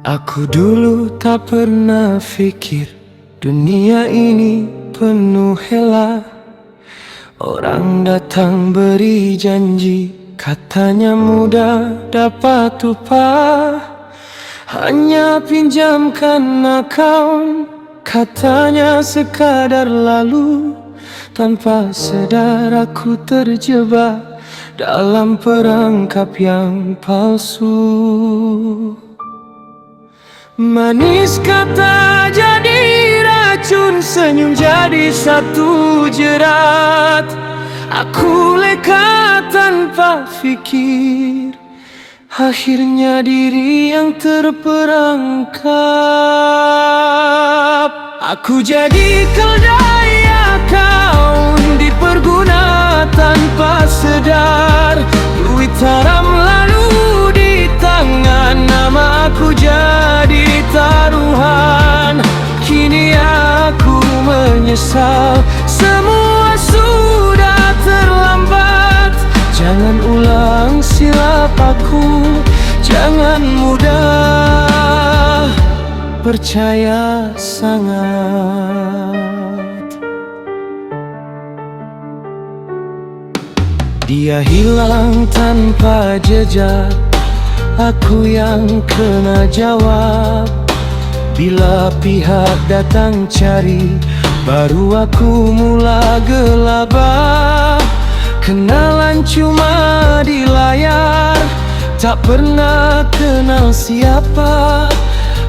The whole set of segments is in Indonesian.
Aku dulu tak pernah pikir dunia ini penuh hela. Orang datang beri janji, katanya mudah dapat upah. Hanya pinjamkan akaun, katanya sekadar lalu. Tanpa sadar aku terjebak dalam perangkap yang palsu. Manis kata jadi racun, senyum jadi satu jerat. Aku leka tanpa fikir, akhirnya diri yang terperangkap. Aku jadi keldai akaun, diperguna tanpa sadar. Duit haram lalu di tangan, nama aku jadi taruhan. Kini aku menyesal, semua sudah terlambat. Jangan ulang silap aku, jangan mudah percaya sangat. Dia hilang tanpa jejak, aku yang kena jawab. Bila pihak datang cari, baru aku mula gelabah. Kenalan cuma di layar, tak pernah kenal siapa.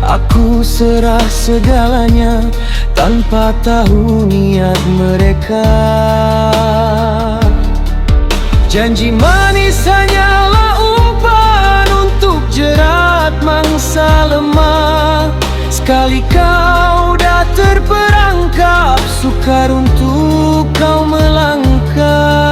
Aku serah segalanya tanpa tahu niat mereka. Janji manis hanyalah umpan untuk jerat mangsa lemah. Sekali kau dah terperangkap, sukar untuk kau melangkah.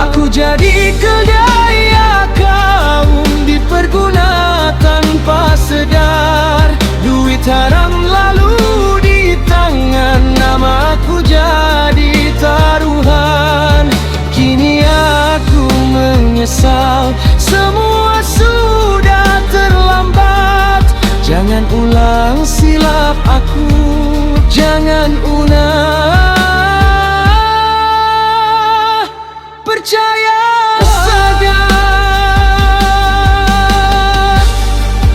Aku jadi keldai akaun, diperguna tanpa sadar. Duit haram lalu di tangan, nama aku jadi taruhan. Kini aku menyesal, semua sudah terlambat. Jangan ulang silap aku, jangan percaya sangat.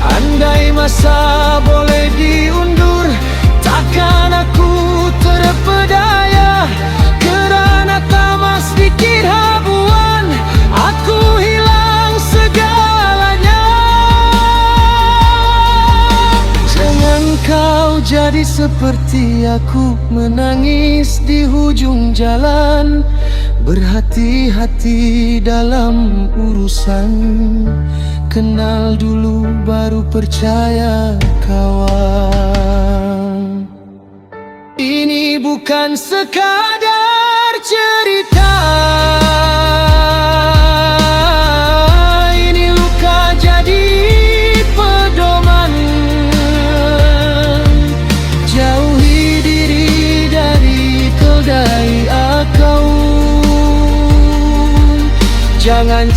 Andai masa boleh diundur, takkan aku terpedaya. Kerana tamas sedikit habuan, aku hilang segalanya. Jangan kau jadi seperti aku, menangis di hujung jalan. Berhati-hati dalam urusan, kenal dulu baru percaya kawan. Ini bukan sekadar cerita, ini luka jadi pedoman. Jauhi diri dari keldai akaun, jangan